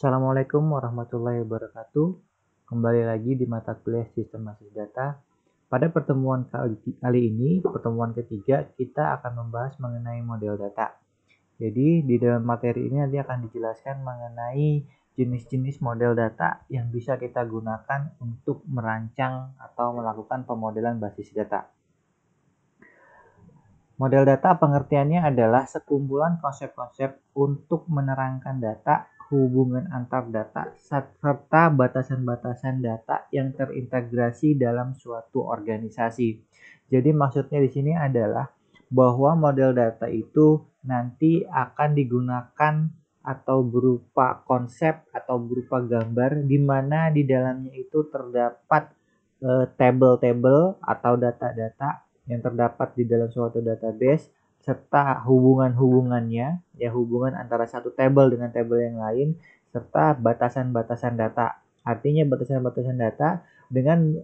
Assalamualaikum warahmatullahi wabarakatuh. Kembali lagi di mata kuliah Sistem Basis Data. Pada pertemuan kali ini, pertemuan ketiga, kita akan membahas mengenai model data. Jadi di dalam materi ini nanti akan dijelaskan mengenai jenis-jenis model data yang bisa kita gunakan untuk merancang atau melakukan pemodelan basis data. Model data pengertiannya adalah sekumpulan konsep-konsep untuk menerangkan data, hubungan antar data, serta batasan-batasan data yang terintegrasi dalam suatu organisasi. Jadi maksudnya di sini adalah bahwa model data itu nanti akan digunakan atau berupa konsep atau berupa gambar di mana di dalamnya itu terdapat tabel-tabel atau data-data yang terdapat di dalam suatu database serta hubungan-hubungannya, ya hubungan antara satu tabel dengan tabel yang lain serta batasan-batasan data. Artinya batasan-batasan data dengan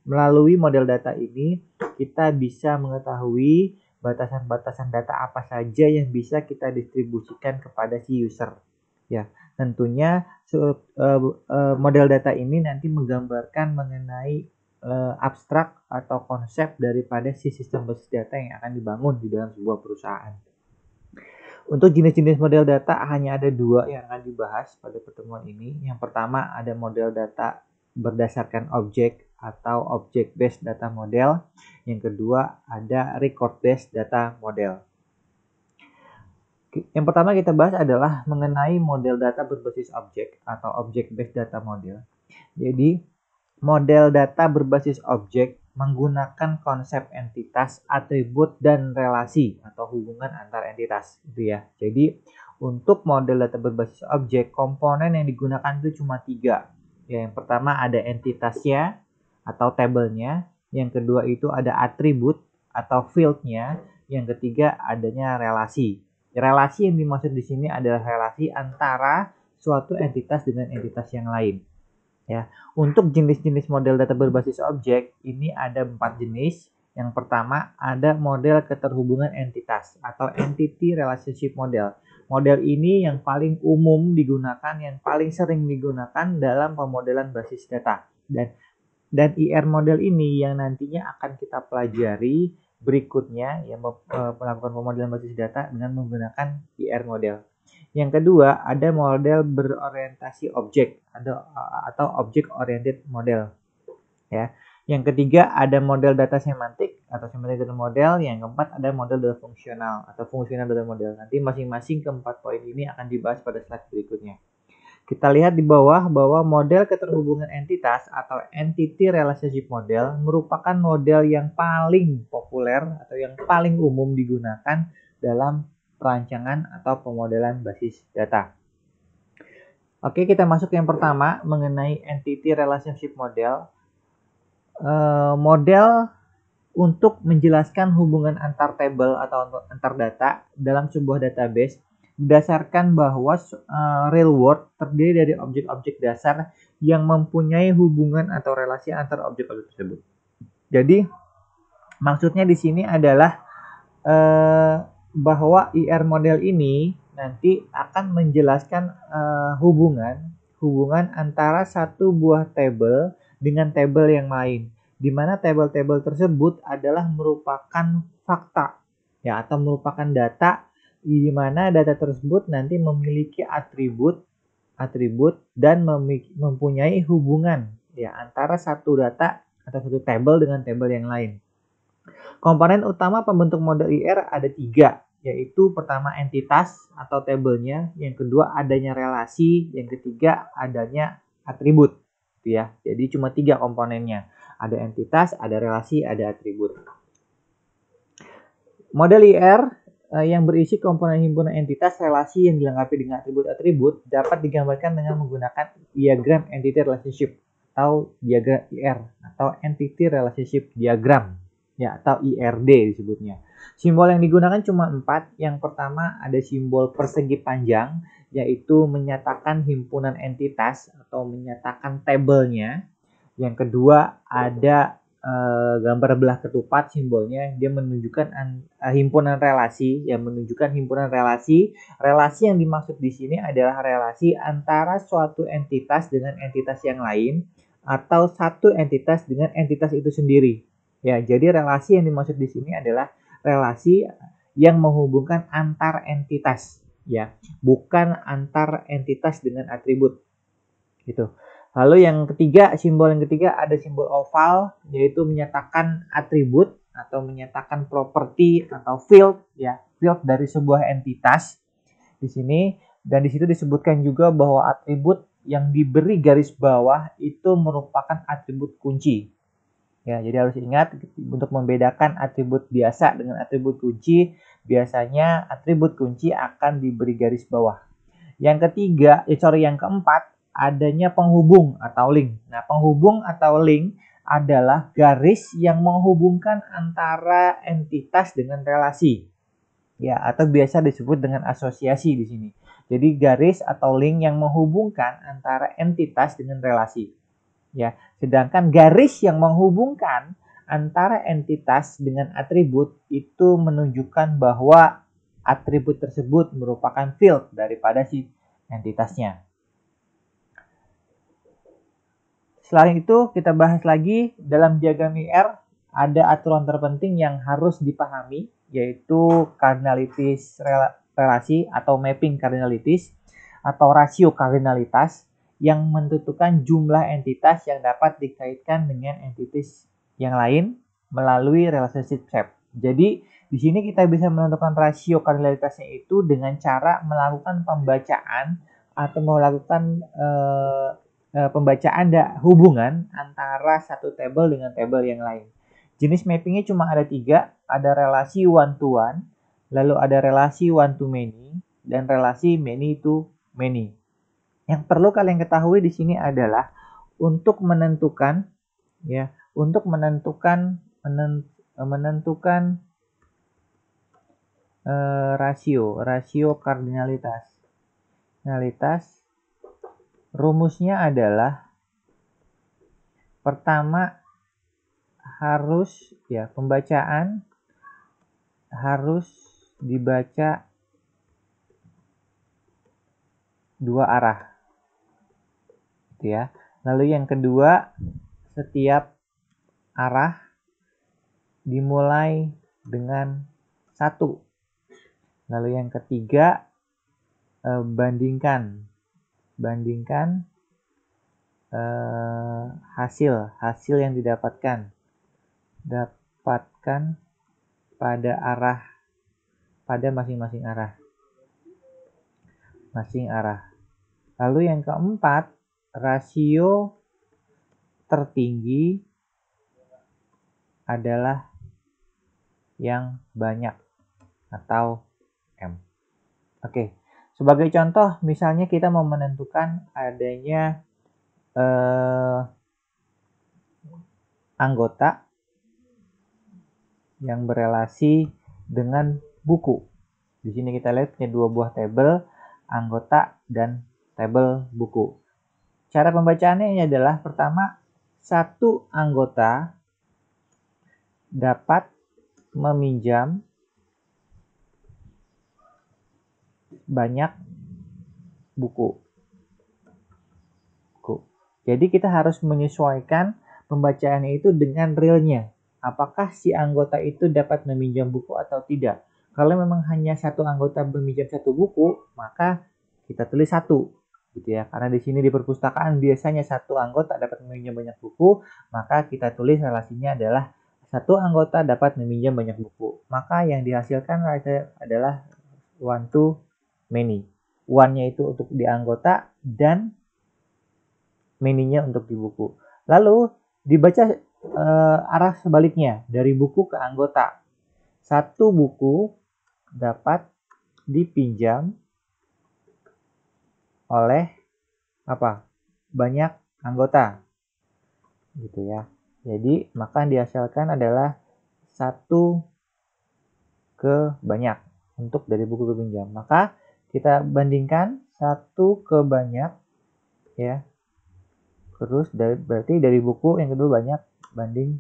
melalui model data ini kita bisa mengetahui batasan-batasan data apa saja yang bisa kita distribusikan kepada si user. Ya, tentunya model data ini nanti menggambarkan mengenai abstrak atau konsep daripada si sistem basis data yang akan dibangun di dalam sebuah perusahaan. Untuk jenis-jenis model data hanya ada dua yang akan dibahas pada pertemuan ini. Yang pertama ada model data berdasarkan objek atau object based data model. Yang kedua ada record based data model. Yang pertama kita bahas adalah mengenai model data berbasis objek atau object based data model. Jadi model data berbasis objek menggunakan konsep entitas, atribut, dan relasi atau hubungan antar entitas, gitu ya. Jadi untuk model data berbasis objek, komponen yang digunakan itu cuma 3. Ya, yang pertama ada entitasnya atau tabelnya, yang kedua itu ada atribut atau fieldnya, yang ketiga adanya relasi. Relasi yang dimaksud di sini adalah relasi antara suatu entitas dengan entitas yang lain. Ya, untuk jenis-jenis model data berbasis objek ini ada 4 jenis. Yang pertama ada model keterhubungan entitas atau entity relationship model. Model ini yang paling umum digunakan, yang paling sering digunakan dalam pemodelan basis data. Dan IR model ini yang nantinya akan kita pelajari berikutnya yang melakukan pemodelan basis data dengan menggunakan IR model. Yang kedua, ada model berorientasi objek atau object oriented model. Ya. Yang ketiga, ada model data semantik atau semantic data model. Yang keempat, ada model data fungsional atau fungsional data model. Nanti masing-masing keempat poin ini akan dibahas pada slide berikutnya. Kita lihat di bawah bahwa model keterhubungan entitas atau entity relationship model merupakan model yang paling populer atau yang paling umum digunakan dalam perancangan atau pemodelan basis data. Oke, kita masuk yang pertama mengenai entity relationship model. Model untuk menjelaskan hubungan antar tabel atau antar data dalam sebuah database berdasarkan bahwa real world terdiri dari objek-objek dasar yang mempunyai hubungan atau relasi antar objek-objek tersebut. Jadi maksudnya di sini adalah bahwa IR model ini nanti akan menjelaskan hubungan antara satu buah tabel dengan tabel yang lain, di mana tabel-tabel tersebut adalah merupakan fakta ya atau merupakan data di mana data tersebut nanti memiliki atribut dan mempunyai hubungan ya antara satu data atau satu tabel dengan tabel yang lain. Komponen utama pembentuk model IR ada 3, yaitu pertama entitas atau tabelnya, yang kedua adanya relasi, yang ketiga adanya atribut. Ya, jadi cuma 3 komponennya. Ada entitas, ada relasi, ada atribut. Model IR yang berisi komponen himpunan entitas, relasi yang dilengkapi dengan atribut-atribut dapat digambarkan dengan menggunakan diagram entity relationship atau diagram IR atau entity relationship diagram. Ya, atau IRD disebutnya. Simbol yang digunakan cuma 4. Yang pertama ada simbol persegi panjang, yaitu menyatakan himpunan entitas atau menyatakan tabelnya. Yang kedua ada gambar belah ketupat simbolnya, dia menunjukkan himpunan relasi, yang menunjukkan himpunan relasi. Relasi yang dimaksud di sini adalah relasi antara suatu entitas dengan entitas yang lain atau satu entitas dengan entitas itu sendiri. Ya, jadi relasi yang dimaksud di sini adalah relasi yang menghubungkan antar entitas, ya, bukan antar entitas dengan atribut. Gitu. Lalu yang ketiga, simbol yang ketiga ada simbol oval, yaitu menyatakan atribut atau menyatakan properti atau field, ya, field dari sebuah entitas di sini. Dan di situ disebutkan juga bahwa atribut yang diberi garis bawah itu merupakan atribut kunci. Ya, jadi harus ingat untuk membedakan atribut biasa dengan atribut kunci, biasanya atribut kunci akan diberi garis bawah. Yang ketiga, yang keempat, adanya penghubung atau link. Nah, penghubung atau link adalah garis yang menghubungkan antara entitas dengan relasi. Ya, atau biasa disebut dengan asosiasi di sini. Jadi garis atau link yang menghubungkan antara entitas dengan relasi. Ya, sedangkan garis yang menghubungkan antara entitas dengan atribut itu menunjukkan bahwa atribut tersebut merupakan field daripada si entitasnya. Selain itu, kita bahas lagi dalam diagram IR ada aturan terpenting yang harus dipahami, yaitu kardinalitas relasi atau mapping kardinalitas atau rasio kardinalitas yang menentukan jumlah entitas yang dapat dikaitkan dengan entitas yang lain melalui relationship set. Jadi, di sini kita bisa menentukan rasio kardinalitasnya itu dengan cara melakukan pembacaan atau melakukan pembacaan hubungan antara satu tabel dengan tabel yang lain. Jenis mappingnya cuma ada 3, ada relasi one to one, lalu ada relasi one to many, dan relasi many to many. Yang perlu kalian ketahui di sini adalah untuk menentukan rasio kardinalitas. Rumusnya adalah pertama pembacaan harus dibaca dua arah, gitu ya. Lalu yang kedua, setiap arah dimulai dengan 1. Lalu yang ketiga, bandingkan hasil yang didapatkan pada masing-masing arah. Lalu yang keempat, rasio tertinggi adalah yang banyak atau M. Oke. Sebagai contoh, misalnya kita mau menentukan adanya anggota yang berelasi dengan buku. Di sini kita lihat punya 2 buah tabel, anggota dan tabel buku. Cara pembacaannya adalah pertama, satu anggota dapat meminjam banyak buku. Jadi kita harus menyesuaikan pembacaannya itu dengan realnya. Apakah si anggota itu dapat meminjam buku atau tidak? Kalau memang hanya satu anggota meminjam satu buku, maka kita tulis 1, gitu ya. Karena di sini di perpustakaan biasanya satu anggota dapat meminjam banyak buku, maka kita tulis relasinya adalah satu anggota dapat meminjam banyak buku. Maka yang dihasilkan adalah one to many. One-nya itu untuk di anggota dan many-nya untuk di buku. Lalu dibaca arah sebaliknya dari buku ke anggota. Satu buku dapat dipinjam oleh banyak anggota, gitu ya. Jadi maka yang dihasilkan adalah 1 ke banyak untuk dari buku ke pinjam. Maka kita bandingkan 1 ke banyak, ya. Terus berarti dari buku yang kedua banyak banding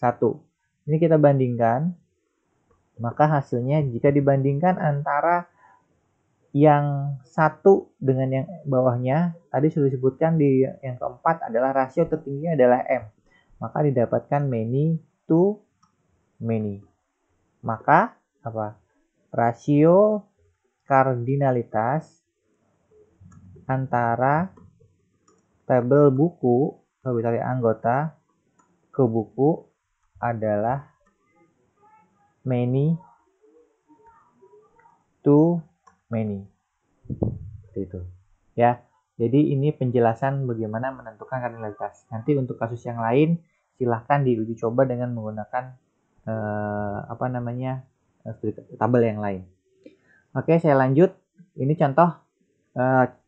1. Ini kita bandingkan, maka hasilnya jika dibandingkan antara yang 1 dengan yang bawahnya, tadi sudah disebutkan di yang keempat adalah rasio tertingginya adalah M. Maka didapatkan many to many. Maka apa? Rasio kardinalitas antara tabel buku atau dari anggota ke buku adalah many to many. Seperti itu. Ya. Jadi ini penjelasan bagaimana menentukan kardinalitas. Nanti untuk kasus yang lain silahkan diuji coba dengan menggunakan tabel yang lain. Oke, saya lanjut. Ini contoh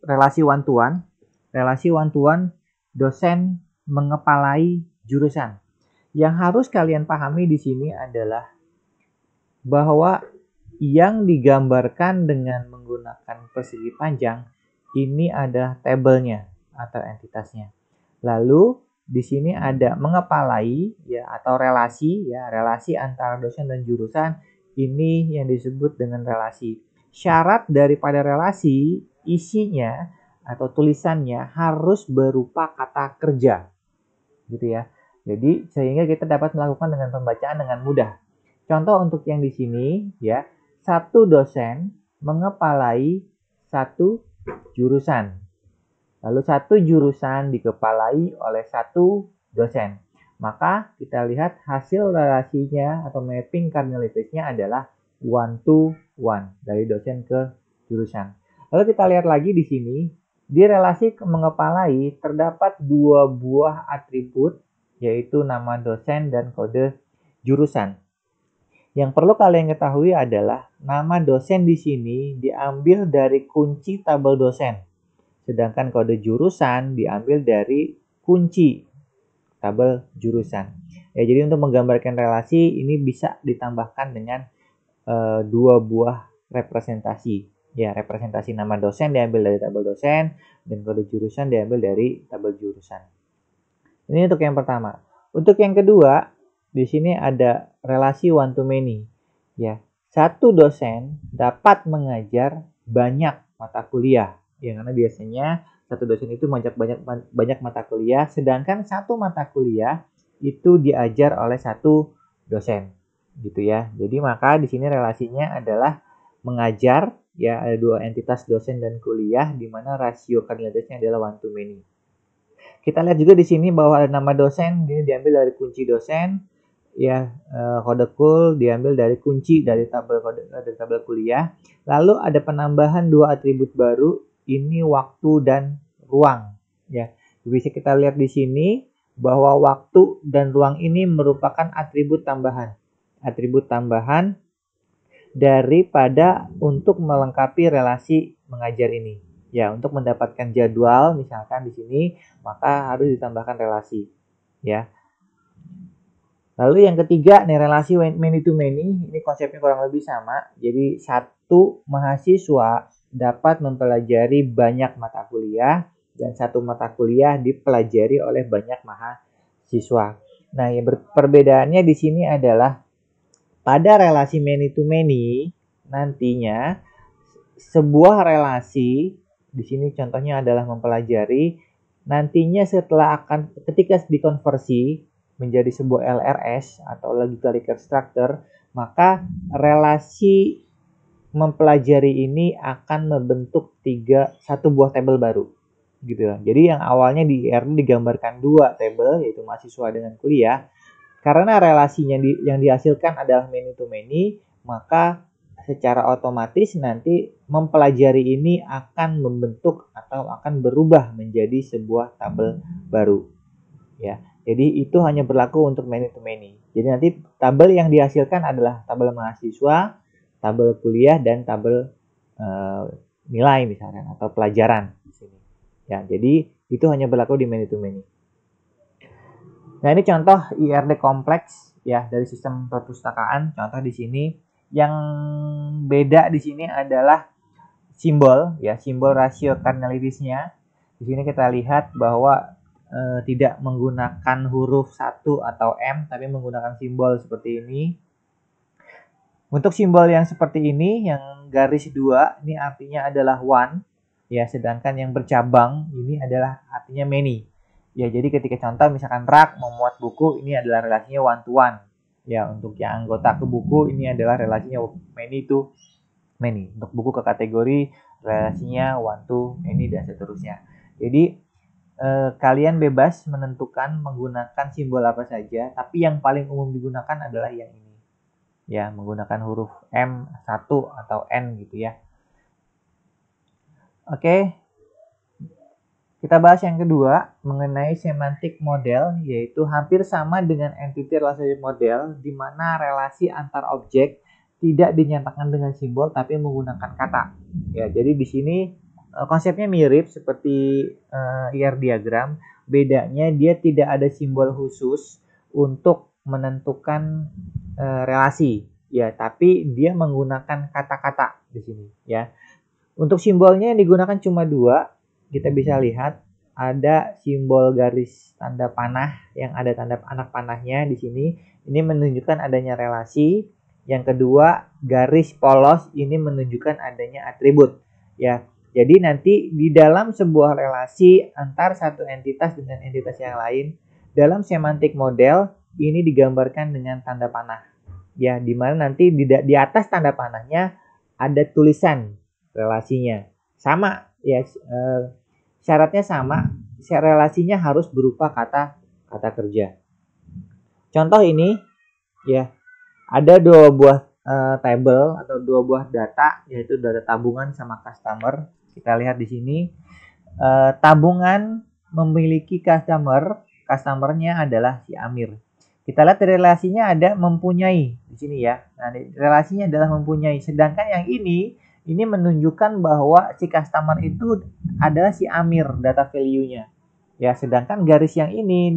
relasi one to one. Relasi one to one dosen mengepalai jurusan. Yang harus kalian pahami di sini adalah bahwa yang digambarkan dengan menggunakan persegi panjang ini adalah tabelnya atau entitasnya. Lalu di sini ada mengepalai ya atau relasi ya, relasi antara dosen dan jurusan, ini yang disebut dengan relasi. Syarat daripada relasi isinya atau tulisannya harus berupa kata kerja. Gitu ya. Jadi sehingga kita dapat melakukan dengan pembacaan dengan mudah. Contoh untuk yang di sini ya, satu dosen mengepalai satu jurusan. Lalu satu jurusan dikepalai oleh satu dosen. Maka kita lihat hasil relasinya atau mapping kardinalitasnya adalah 1 to 1 dari dosen ke jurusan. Lalu kita lihat lagi di sini, di relasi mengepalai terdapat 2 buah atribut yaitu nama dosen dan kode jurusan. Yang perlu kalian ketahui adalah nama dosen di sini diambil dari kunci tabel dosen. Sedangkan kode jurusan diambil dari kunci tabel jurusan. Ya, jadi untuk menggambarkan relasi ini bisa ditambahkan dengan 2 buah representasi. Ya, representasi nama dosen diambil dari tabel dosen dan kode jurusan diambil dari tabel jurusan. Ini untuk yang pertama. Untuk yang kedua, di sini ada relasi one to many. Ya, satu dosen dapat mengajar banyak mata kuliah. Ya, karena biasanya satu dosen itu mengajar banyak mata kuliah, sedangkan satu mata kuliah itu diajar oleh satu dosen. Gitu ya. Jadi maka di sini relasinya adalah mengajar, ya ada 2 entitas dosen dan kuliah di mana rasio kardinalitasnya adalah one to many. Kita lihat juga di sini bahwa ada nama dosen, ini diambil dari kunci dosen. Ya, kode cool diambil dari kunci dari tabel kuliah. Lalu ada penambahan 2 atribut baru, ini waktu dan ruang. Ya, bisa kita lihat di sini bahwa waktu dan ruang ini merupakan atribut tambahan. Atribut tambahan daripada untuk melengkapi relasi mengajar ini. Ya, untuk mendapatkan jadwal misalkan di sini, maka harus ditambahkan relasi. Ya. Lalu yang ketiga nih relasi many to many, ini konsepnya kurang lebih sama. Jadi satu mahasiswa dapat mempelajari banyak mata kuliah dan satu mata kuliah dipelajari oleh banyak mahasiswa. Nah, yang perbedaannya di sini adalah pada relasi many to many nantinya sebuah relasi di sini contohnya adalah mempelajari, nantinya setelah ketika dikonversi menjadi sebuah LRS atau logical structure, maka relasi mempelajari ini akan membentuk satu buah tabel baru gitu ya. Jadi yang awalnya di IRD digambarkan 2 tabel yaitu mahasiswa dengan kuliah, karena relasinya yang dihasilkan adalah many to many, maka secara otomatis nanti mempelajari ini akan membentuk atau akan berubah menjadi sebuah tabel baru ya. Jadi itu hanya berlaku untuk many to many. Jadi nanti tabel yang dihasilkan adalah tabel mahasiswa, tabel kuliah, dan tabel nilai misalkan atau pelajaran di sini. Ya, jadi itu hanya berlaku di many to many. Nah, ini contoh IRD kompleks ya dari sistem perpustakaan. Contoh di sini yang beda di sini adalah simbol ya, simbol rasio kardinalitasnya. Di sini kita lihat bahwa tidak menggunakan huruf 1 atau M, tapi menggunakan simbol seperti ini. Untuk simbol yang seperti ini, yang garis 2, ini artinya adalah one, ya, sedangkan yang bercabang ini adalah artinya many. Ya, jadi ketika contoh misalkan rak memuat buku, ini adalah relasinya one to one. Ya, untuk yang anggota ke buku, ini adalah relasinya many to many. Untuk buku ke kategori, relasinya one to many, dan seterusnya. Jadi kalian bebas menentukan menggunakan simbol apa saja, tapi yang paling umum digunakan adalah yang ini, ya, menggunakan huruf M1 atau N gitu ya. Oke, kita bahas yang kedua mengenai semantic model, yaitu hampir sama dengan entity relationship model, di mana relasi antar objek tidak dinyatakan dengan simbol tapi menggunakan kata. Ya, jadi di sini konsepnya mirip seperti IR diagram, bedanya dia tidak ada simbol khusus untuk menentukan relasi, ya, tapi dia menggunakan kata-kata di sini, ya. Untuk simbolnya yang digunakan cuma 2, kita bisa lihat ada simbol garis tanda panah yang ada tanda anak panahnya di sini. Ini menunjukkan adanya relasi. Yang kedua, garis polos ini menunjukkan adanya atribut, ya. Jadi nanti di dalam sebuah relasi antar satu entitas dengan entitas yang lain, dalam semantic model ini digambarkan dengan tanda panah. Ya, di mana nanti di atas tanda panahnya ada tulisan relasinya. Sama, ya, syaratnya sama, relasinya harus berupa kata kerja. Contoh ini, ya, ada 2 buah table atau 2 buah data, yaitu data tabungan sama customer. Kita lihat di sini, tabungan memiliki customernya adalah si Amir. Kita lihat relasinya ada mempunyai di sini ya. Nah, relasinya adalah mempunyai. Sedangkan yang ini menunjukkan bahwa si customer itu adalah si Amir, data value-nya. Ya, sedangkan garis yang ini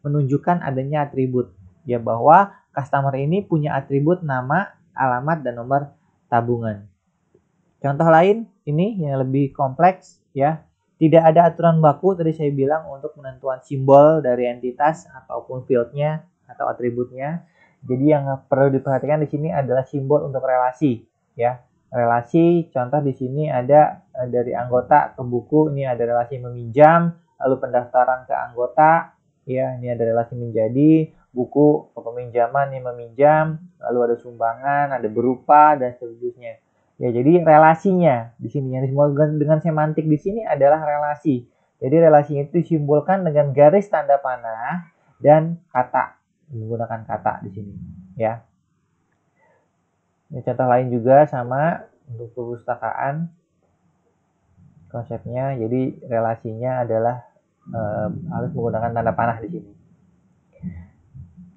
menunjukkan adanya atribut. Ya, bahwa customer ini punya atribut nama, alamat, dan nomor tabungan. Contoh lain, ini yang lebih kompleks, ya. Tidak ada aturan baku tadi saya bilang untuk penentuan simbol dari entitas ataupun fieldnya atau atributnya. Jadi yang perlu diperhatikan di sini adalah simbol untuk relasi, ya. Relasi, contoh di sini ada dari anggota ke buku, ini ada relasi meminjam, lalu pendaftaran ke anggota, ya, ini ada relasi menjadi, buku ke peminjaman, ini meminjam, lalu ada sumbangan, ada berupa, dan seterusnya. Ya, jadi relasinya di sini yang disimbolkan dengan semantik di sini adalah relasi. Jadi relasinya itu disimbolkan dengan garis tanda panah dan kata, menggunakan kata di sini, ya. Ini contoh lain juga sama untuk perpustakaan konsepnya. Jadi relasinya adalah harus menggunakan tanda panah di sini.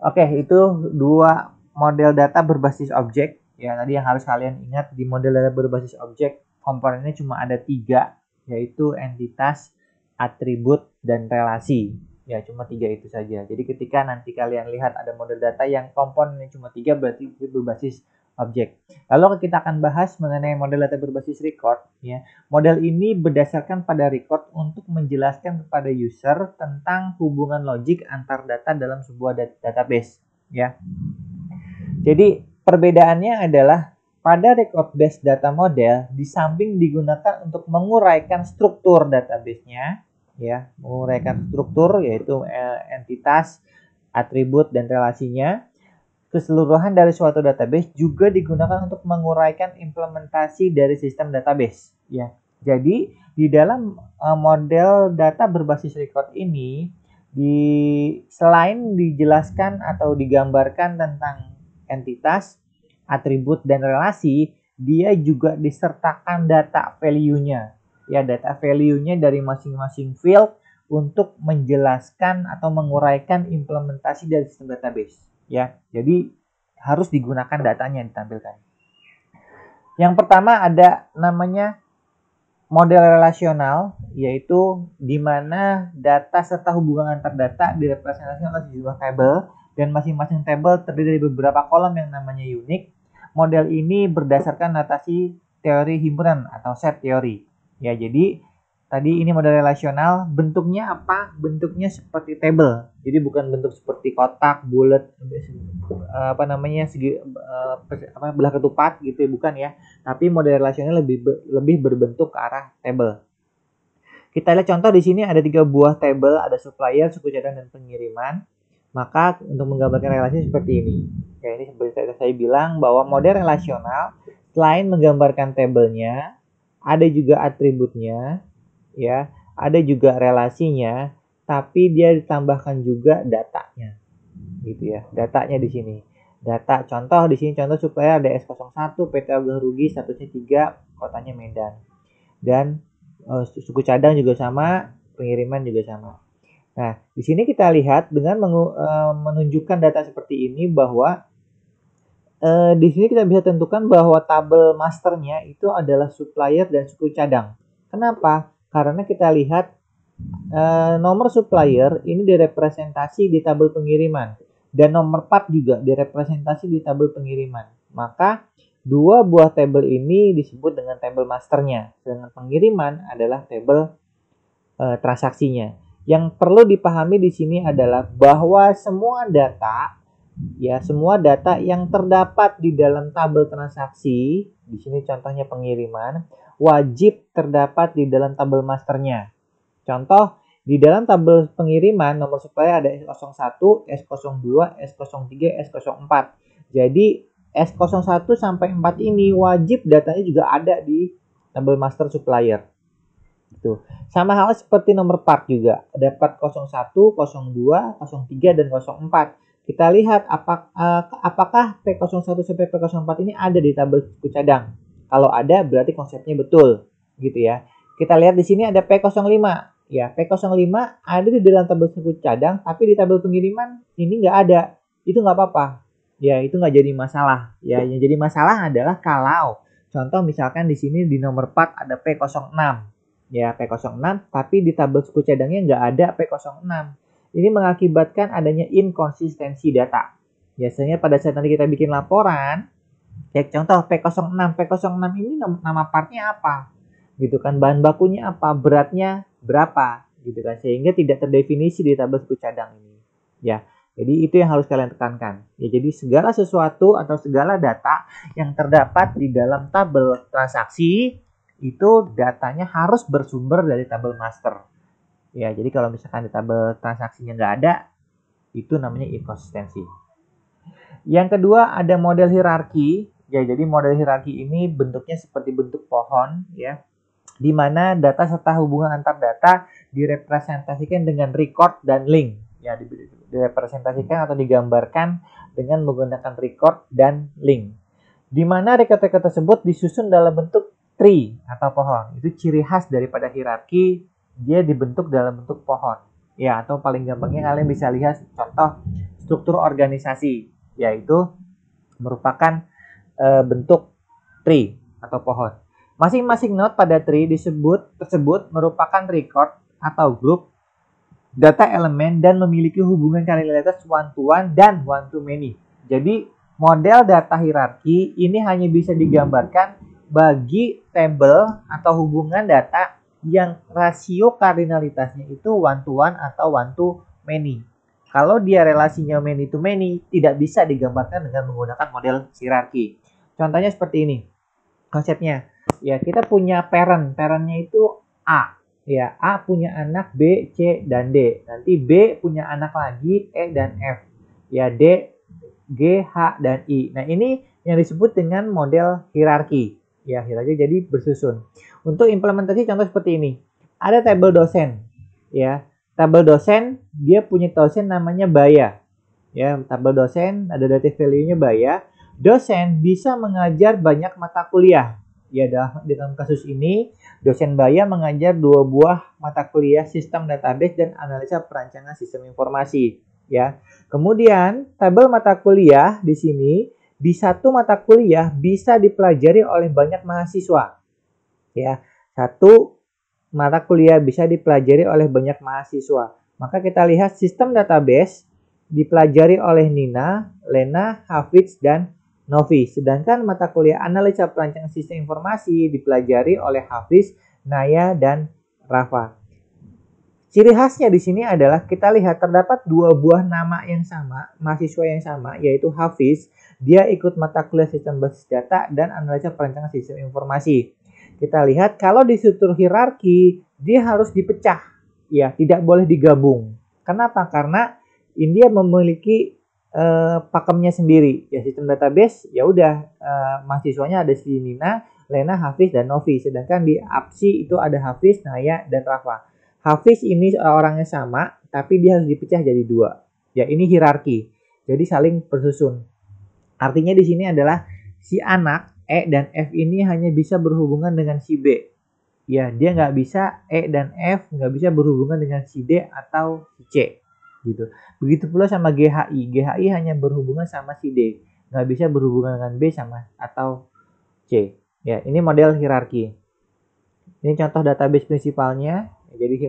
Oke, itu 2 model data berbasis objek. Ya, tadi yang harus kalian ingat di model data berbasis objek, komponennya cuma ada 3, yaitu entitas, atribut, dan relasi. Ya, cuma 3 itu saja. Jadi ketika nanti kalian lihat ada model data yang komponennya cuma 3, berarti itu berbasis objek. Lalu kita akan bahas mengenai model data berbasis record. Ya, model ini berdasarkan pada record untuk menjelaskan kepada user tentang hubungan logik antar data dalam sebuah database. Ya, jadi perbedaannya adalah pada record based data model, di samping digunakan untuk menguraikan struktur database-nya, ya, menguraikan struktur yaitu entitas, atribut, dan relasinya. Keseluruhan dari suatu database juga digunakan untuk menguraikan implementasi dari sistem database, ya. Jadi di dalam model data berbasis record ini, selain dijelaskan atau digambarkan tentang entitas, atribut, dan relasi, dia juga disertakan data value-nya. Ya, data value-nya dari masing-masing field untuk menjelaskan atau menguraikan implementasi dari sistem database. Ya, jadi harus digunakan datanya yang ditampilkan. Yang pertama ada namanya model relasional, yaitu di mana data serta hubungan antar data direpresentasikan oleh sejumlah tabel, dan masing-masing tabel terdiri dari beberapa kolom yang namanya unique. Model ini berdasarkan notasi teori himpunan atau set teori. Ya, jadi Tadi ini model relasional, bentuknya apa? Bentuknya seperti table. Jadi bukan bentuk seperti kotak, bulat, belah ketupat gitu, bukan ya. Tapi model relasional lebih berbentuk ke arah table. Kita lihat contoh di sini ada 3 buah table, ada supplier, suku cadang, dan pengiriman. Maka untuk menggambarkan relasi seperti ini. Ya, ini seperti saya bilang bahwa model relasional selain menggambarkan tabelnya, ada juga atributnya, ya, ada juga relasinya, tapi dia ditambahkan juga datanya, gitu ya. Datanya di sini. Data contoh di sini contoh supaya ada S01, PT Ogah Rugi, statusnya 3, kotanya Medan. Dan suku cadang juga sama, pengiriman juga sama. Nah, di sini kita lihat dengan menunjukkan data seperti ini bahwa di sini kita bisa tentukan bahwa tabel masternya itu adalah supplier dan suku cadang. Kenapa? Karena kita lihat nomor supplier ini direpresentasi di tabel pengiriman dan nomor part juga direpresentasi di tabel pengiriman. Maka 2 buah tabel ini disebut dengan tabel masternya, sedangkan pengiriman adalah tabel transaksinya. Yang perlu dipahami di sini adalah bahwa semua data yang terdapat di dalam tabel transaksi, di sini contohnya pengiriman, wajib terdapat di dalam tabel masternya. Contoh, di dalam tabel pengiriman nomor supplier ada S01, S02, S03, S04. Jadi S01 sampai 4 ini wajib datanya juga ada di tabel master supplier. Itu. Sama hal seperti nomor part juga. Ada part 01, 02, 03, dan 04. Kita lihat apakah P01 sampai P04 ini ada di tabel suku cadang. Kalau ada berarti konsepnya betul, gitu ya. Kita lihat di sini ada P05. Ya, P05 ada di dalam tabel suku cadang, tapi di tabel pengiriman ini nggak ada. Itu nggak apa-apa. Ya, itu nggak jadi masalah. Ya, yang jadi masalah adalah kalau contoh misalkan di sini di nomor part ada P06. Ya, P06, tapi di tabel suku cadangnya nggak ada P06. Ini mengakibatkan adanya inkonsistensi data. Biasanya pada saat nanti kita bikin laporan, ya contoh P06 ini nama partnya apa? Gitu kan, bahan bakunya apa, beratnya berapa, gitu kan, sehingga tidak terdefinisi di tabel suku cadang ini. Ya, jadi itu yang harus kalian tekankan. Ya, jadi segala sesuatu atau segala data yang terdapat di dalam tabel transaksi itu datanya harus bersumber dari tabel master. Ya, jadi kalau misalkan di tabel transaksinya nggak ada, itu namanya inkonsistensi. Yang kedua ada model hierarki. Ya, jadi model hierarki ini bentuknya seperti bentuk pohon, ya, di mana data serta hubungan antar data direpresentasikan dengan record dan link. Ya, direpresentasikan atau digambarkan dengan menggunakan record dan link. Di mana record-record tersebut disusun dalam bentuk tree atau pohon. Itu ciri khas daripada hierarki, dia dibentuk dalam bentuk pohon. Ya, atau paling gampangnya kalian bisa lihat contoh struktur organisasi, yaitu merupakan bentuk tree atau pohon. Masing-masing node pada tree tersebut merupakan record atau grup data elemen dan memiliki hubungan kanalitas one to one dan one to many. Jadi model data hierarki ini hanya bisa digambarkan bagi tabel atau hubungan data yang rasio kardinalitasnya itu one to one atau one to many. Kalau dia relasinya many to many, tidak bisa digambarkan dengan menggunakan model hierarki. Contohnya seperti ini konsepnya. Ya, kita punya parentnya itu A. Ya, A punya anak B, C, dan D. Nanti B punya anak lagi E dan F. Ya, D, G, H, dan I. Nah, ini yang disebut dengan model hierarki. Ya, hierarki jadi bersusun. Untuk implementasi contoh seperti ini. Ada tabel dosen. Ya, tabel dosen dia punya dosen namanya Baya. Ya, tabel dosen ada data value-nya Baya. Dosen bisa mengajar banyak mata kuliah. Ya, dalam kasus ini dosen Baya mengajar 2 buah mata kuliah sistem database dan analisa perancangan sistem informasi. Ya, kemudian tabel mata kuliah di sini di satu mata kuliah bisa dipelajari oleh banyak mahasiswa. Ya, satu mata kuliah bisa dipelajari oleh banyak mahasiswa. Maka kita lihat sistem database dipelajari oleh Nina, Lena, Hafiz, dan Novi. Sedangkan mata kuliah analisa perancangan sistem informasi dipelajari oleh Hafiz, Naya, dan Rafa. Ciri khasnya di sini adalah kita lihat terdapat dua buah nama yang sama, mahasiswa yang sama, yaitu Hafiz. Dia ikut mata kuliah sistem basis data dan analisa perancangan sistem informasi. Kita lihat kalau di struktur hierarki, dia harus dipecah, ya, tidak boleh digabung. Kenapa? Karena dia memiliki pakemnya sendiri, ya, sistem database. Ya udah, mahasiswanya ada si Nina, Lena, Hafiz, dan Novi. Sedangkan di APSI itu ada Hafiz, Naya, dan Rafa. Hafiz ini orangnya sama, tapi dia harus dipecah jadi dua. Ya, ini hierarki. Jadi saling bersusun. Artinya di sini adalah si anak E dan F ini hanya bisa berhubungan dengan si B. Ya, dia nggak bisa E dan F nggak bisa berhubungan dengan si D atau si C. Gitu. Begitu pula sama GHI. GHI hanya berhubungan sama si D, nggak bisa berhubungan dengan B sama atau C. Ya, ini model hierarki. Ini contoh database prinsipalnya. Jadi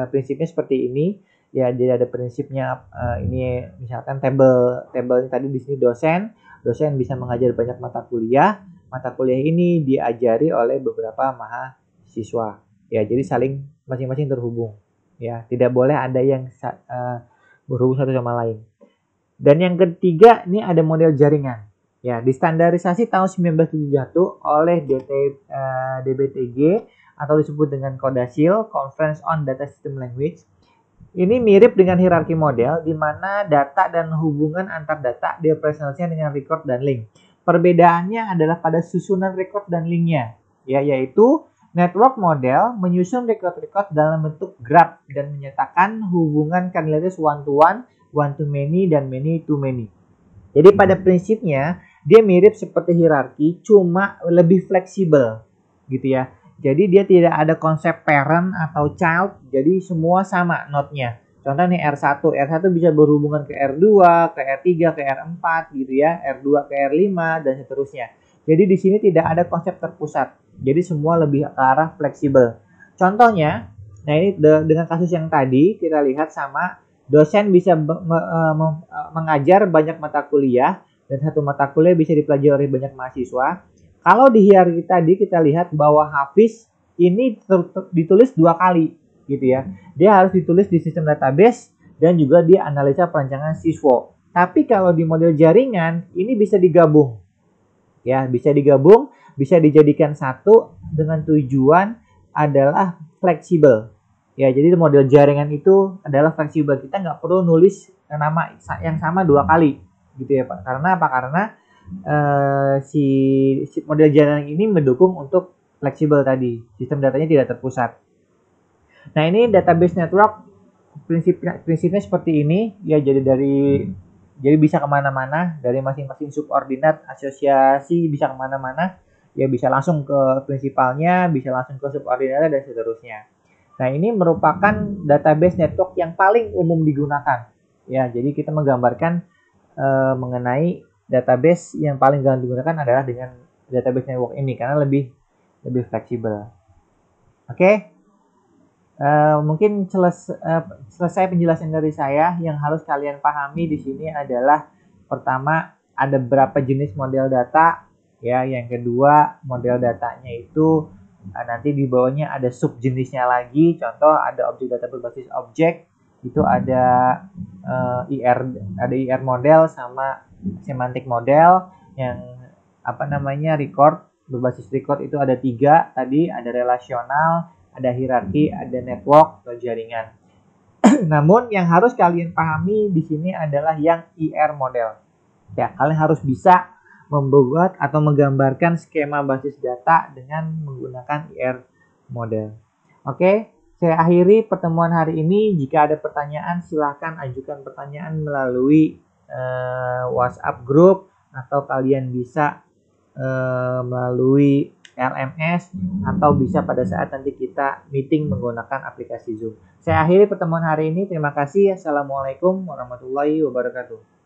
prinsipnya seperti ini. Ya, jadi ada prinsipnya ini misalkan tabel tadi di sini dosen bisa mengajar banyak mata kuliah. Mata kuliah ini diajari oleh beberapa mahasiswa. Ya, jadi saling masing-masing terhubung. Ya, tidak boleh ada yang berhubung satu sama lain. Dan yang ketiga, ini ada model jaringan. Ya, distandarisasi tahun 1971 oleh DBTG atau disebut dengan CODASIL, Conference on Data System Language. Ini mirip dengan hierarki model di mana data dan hubungan antar data direpresentasikan dengan record dan link. Perbedaannya adalah pada susunan record dan linknya, ya, yaitu network model menyusun record-record dalam bentuk graph dan menyatakan hubungan kandidatus one-to-one, one-to-many, dan many-to-many. Jadi pada prinsipnya dia mirip seperti hierarki, cuma lebih fleksibel, gitu ya. Jadi dia tidak ada konsep parent atau child, jadi semua sama node-nya. Contoh nih R1 bisa berhubungan ke R2, ke R3, ke R4 gitu ya, R2 ke R5 dan seterusnya. Jadi di sini tidak ada konsep terpusat. Jadi semua lebih ke arah fleksibel. Contohnya, nah ini dengan kasus yang tadi kita lihat sama dosen bisa mengajar banyak mata kuliah dan satu mata kuliah bisa dipelajari oleh banyak mahasiswa. Kalau di hierarki tadi kita lihat bahwa Hafiz ini ditulis 2 kali gitu ya. Dia harus ditulis di sistem database dan juga di analisa perancangan siswa. Tapi kalau di model jaringan ini bisa digabung. Ya, bisa digabung, bisa dijadikan satu dengan tujuan adalah fleksibel. Ya, jadi model jaringan itu adalah fleksibel. Kita nggak perlu nulis nama yang sama 2 kali gitu ya, Pak. Karena apa? Karena si model jaringan ini mendukung untuk fleksibel tadi, sistem datanya tidak terpusat. Nah, ini database network prinsipnya seperti ini ya. Jadi bisa kemana-mana dari masing-masing subordinat asosiasi, bisa kemana-mana ya, bisa langsung ke prinsipalnya, bisa langsung ke subordinatnya dan seterusnya. Nah, ini merupakan database network yang paling umum digunakan ya. Jadi kita menggambarkan mengenai database yang paling gampang digunakan adalah dengan database network ini karena lebih fleksibel. Oke. Mungkin selesai penjelasan dari saya. Yang harus kalian pahami di sini adalah pertama ada berapa jenis model data ya. Yang kedua model datanya itu nanti di bawahnya ada subjenisnya lagi. Contoh ada objek data berbasis objek, itu ada IR model sama semantik model. Yang record berbasis record itu ada 3 tadi, ada relasional, ada hierarki, ada network atau jaringan. Namun yang harus kalian pahami di sini adalah yang IR model. Ya, kalian harus bisa membuat atau menggambarkan skema basis data dengan menggunakan IR model. Oke, saya akhiri pertemuan hari ini. Jika ada pertanyaan silahkan ajukan pertanyaan melalui WhatsApp group atau kalian bisa melalui LMS atau bisa pada saat nanti kita meeting menggunakan aplikasi Zoom. Saya akhiri pertemuan hari ini. Terima kasih. Assalamualaikum warahmatullahi wabarakatuh.